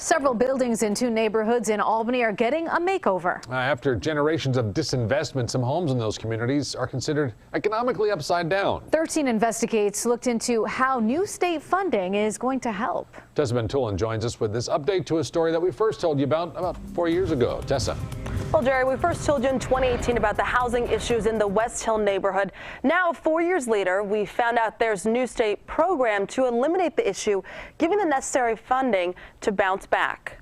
Several buildings in two neighborhoods in Albany are getting a makeover. After generations of disinvestment, some homes in those communities are considered economically upside down. 13 Investigates looked into how new state funding is going to help. Tessa Bentulin joins us with this update to a story that we first told you about 4 years ago. Tessa. Well, Jerry, we first told you in 2018 about the housing issues in the West Hill neighborhood. Now, 4 years later, we found out there's a new state program to eliminate the issue, giving the necessary funding to bounce back.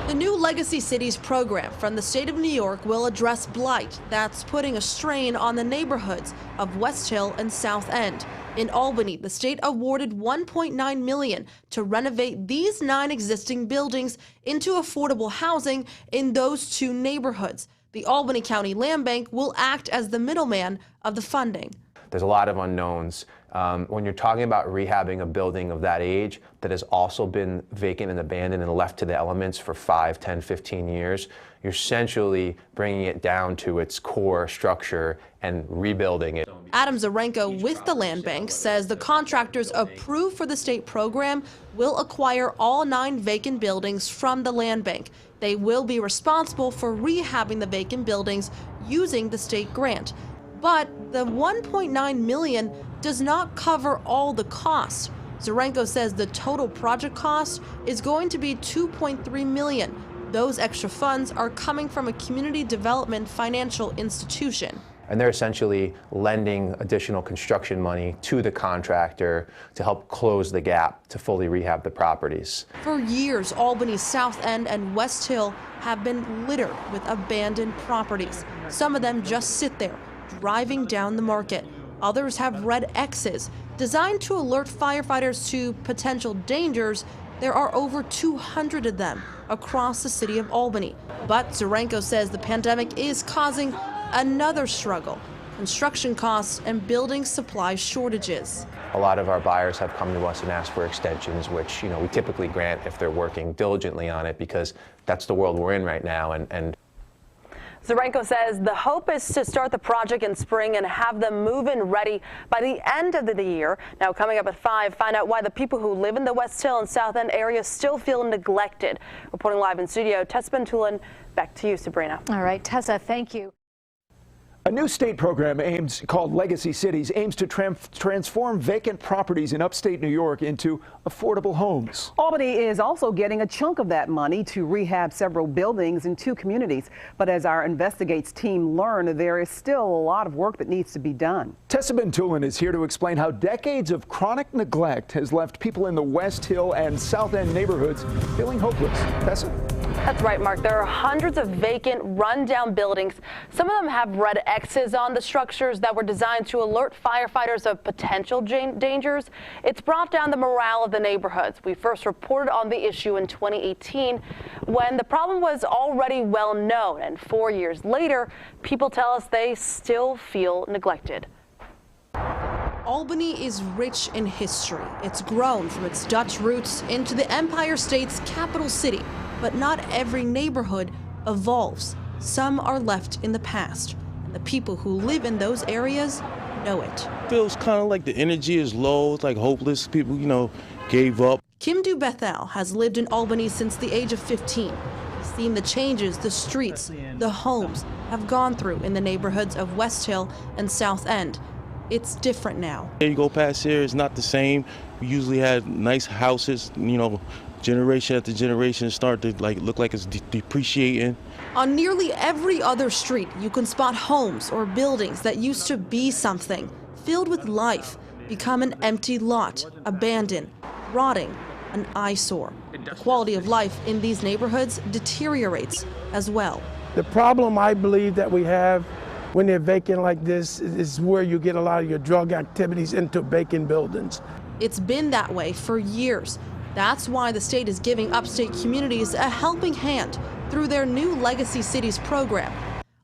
The new Legacy Cities program from the state of New York will address blight that's putting a strain on the neighborhoods of West Hill and South End. In Albany, the state awarded $1.9 million to renovate these 9 existing buildings into affordable housing in those 2 neighborhoods. The Albany County Land Bank will act as the middleman of the funding. There's a lot of unknowns. When you're talking about rehabbing a building of that age that has also been vacant and abandoned and left to the elements for 5, 10, 15 years, you're essentially bringing it down to its core structure and rebuilding it. Adam Zarenko with the Land Bank says the contractors approved for the state program will acquire all 9 vacant buildings from the Land Bank. They will be responsible for rehabbing the vacant buildings using the state grant. But the $1.9 million does not cover all the costs. Zarenko says the total project cost is going to be $2.3 million. Those extra funds are coming from a community development financial institution. And they're essentially lending additional construction money to the contractor to help close the gap to fully rehab the properties. For years, Albany's South End and West Hill have been littered with abandoned properties. Some of them just sit there, driving down the market. Others have red X's designed to alert firefighters to potential dangers. There are over 200 of them across the city of Albany. But Zarenko says the pandemic is causing another struggle: construction costs and building supply shortages. A lot of our buyers have come to us and asked for extensions, which we typically grant if they're working diligently on it, because that's the world we're in right now. And Zarenko says the hope is to start the project in spring and have them move-in ready by the end of the year. Now, coming up at 5, find out why the people who live in the West Hill and South End area still feel neglected. Reporting live in studio, Tessa Bentulin. Back to you, Sabrina. All right, Tessa, thank you. A new state program called Legacy Cities aims to transform vacant properties in upstate New York into affordable homes. Albany is also getting a chunk of that money to rehab several buildings in 2 communities. But as our Investigates team learned, there is still a lot of work that needs to be done. Tessa Bentulin is here to explain how decades of chronic neglect has left people in the West Hill and South End neighborhoods feeling hopeless. Tessa? That's right, Mark. There are hundreds of vacant, run-down buildings. Some of them have red X's on the structures that were designed to alert firefighters of potential dangers. It's brought down the morale of the neighborhoods. We first reported on the issue in 2018 when the problem was already well known, and 4 years later, people tell us they still feel neglected. Albany is rich in history. It's grown from its Dutch roots into the Empire State's capital city. But not every neighborhood evolves. Some are left in the past, and the people who live in those areas know it. Feels kind of like the energy is low. It's like hopeless. People, gave up. Kim Du-Bethel has lived in Albany since the age of 15. He's seen the changes the streets, the homes have gone through in the neighborhoods of West Hill and South End. It's different now. You go past here, it's not the same. We usually had nice houses, generation after generation start to look like it's depreciating. On nearly every other street, you can spot homes or buildings that used to be something, filled with life, become an empty lot, abandoned, rotting, an eyesore. The quality of life in these neighborhoods deteriorates as well. The problem I believe that we have when they're vacant like this is where you get a lot of your drug activities into vacant buildings. It's been that way for years. That's why the state is giving upstate communities a helping hand through their new Legacy Cities program.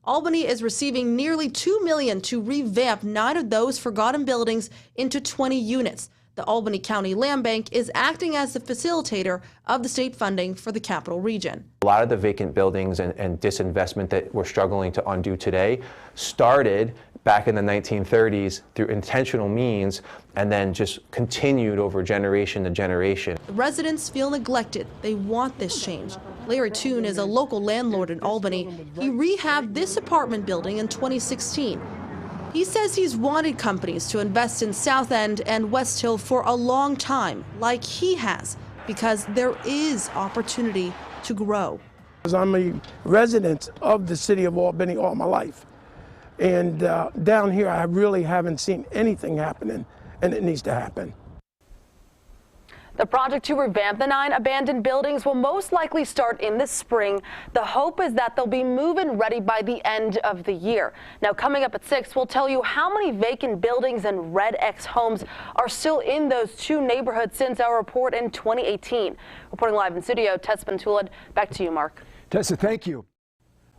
Albany is receiving nearly $2 million to revamp 9 of those forgotten buildings into 20 units. The Albany County Land Bank is acting as the facilitator of the state funding for the capital region. A lot of the vacant buildings and disinvestment that we're struggling to undo today started back in the 1930s through intentional means and then just continued over generation to generation. The residents feel neglected. They want this change. Larry Toon is a local landlord in Albany. He rehabbed this apartment building in 2016. He says he's wanted companies to invest in South End and West Hill for a long time, like he has, because there is opportunity to grow. I'm a resident of the city of Albany all my life. And down here, I really haven't seen anything happening, and it needs to happen. The project to revamp the 9 abandoned buildings will most likely start in the spring. The hope is that they'll be move-in ready by the end of the year. Now, coming up at 6, we'll tell you how many vacant buildings and Red X homes are still in those 2 neighborhoods since our report in 2018. Reporting live in studio, Tess Bentulid. Back to you, Mark. Tessa, thank you.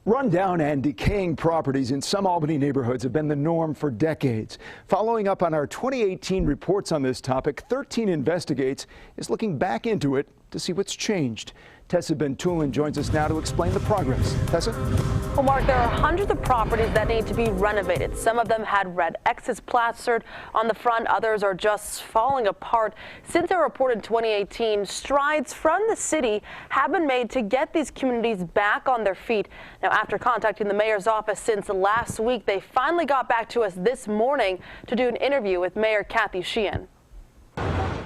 Rundown and decaying properties in some Albany neighborhoods have been the norm for decades. Following up on our 2018 reports on this topic, 13 Investigates is looking back into it to see what's changed. Tessa Bentulin joins us now to explain the progress. Tessa? Well, Mark, there are hundreds of properties that need to be renovated. Some of them had red X's plastered on the front. Others are just falling apart. Since our report in 2018, strides from the city have been made to get these communities back on their feet. Now, after contacting the mayor's office since last week, they finally got back to us this morning to do an interview with Mayor Kathy Sheehan.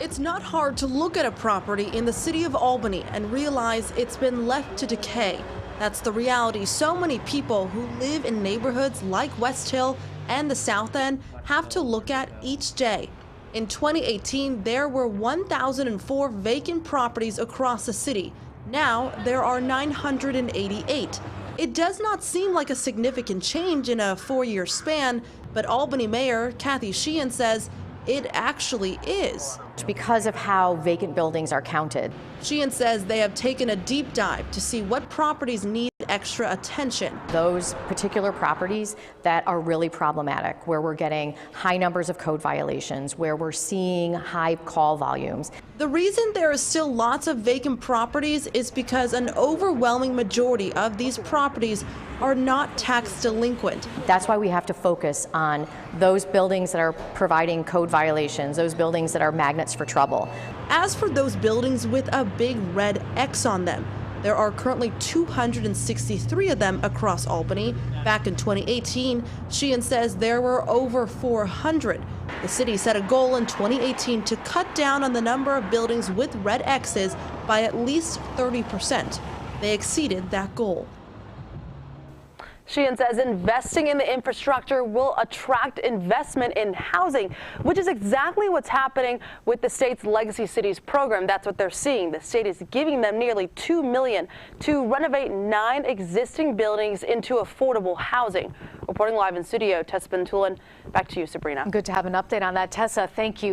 It's not hard to look at a property in the city of Albany and realize it's been left to decay. That's the reality so many people who live in neighborhoods like West Hill and the South End have to look at each day. In 2018, there were 1,004 vacant properties across the city. Now there are 988. It does not seem like a significant change in a 4-year span, but Albany Mayor Kathy Sheehan says it actually is. Because of how vacant buildings are counted. Sheehan says they have taken a deep dive to see what properties need extra attention. Those particular properties that are really problematic, where we're getting high numbers of code violations, where we're seeing high call volumes. The reason there is still lots of vacant properties is because an overwhelming majority of these properties are not tax delinquent. That's why we have to focus on those buildings that are providing code violations, those buildings that are magnets for trouble. As for those buildings with a big red X on them, there are currently 263 of them across Albany. Back in 2018, Sheehan says there were over 400. The city set a goal in 2018 to cut down on the number of buildings with red X's by at least 30%. They exceeded that goal. Sheehan says investing in the infrastructure will attract investment in housing, which is exactly what's happening with the state's Legacy Cities program. That's what they're seeing. The state is giving them nearly $2 million to renovate 9 existing buildings into affordable housing. Reporting live in studio, Tessa Bentulin. Back to you, Sabrina. Good to have an update on that. Tessa, thank you.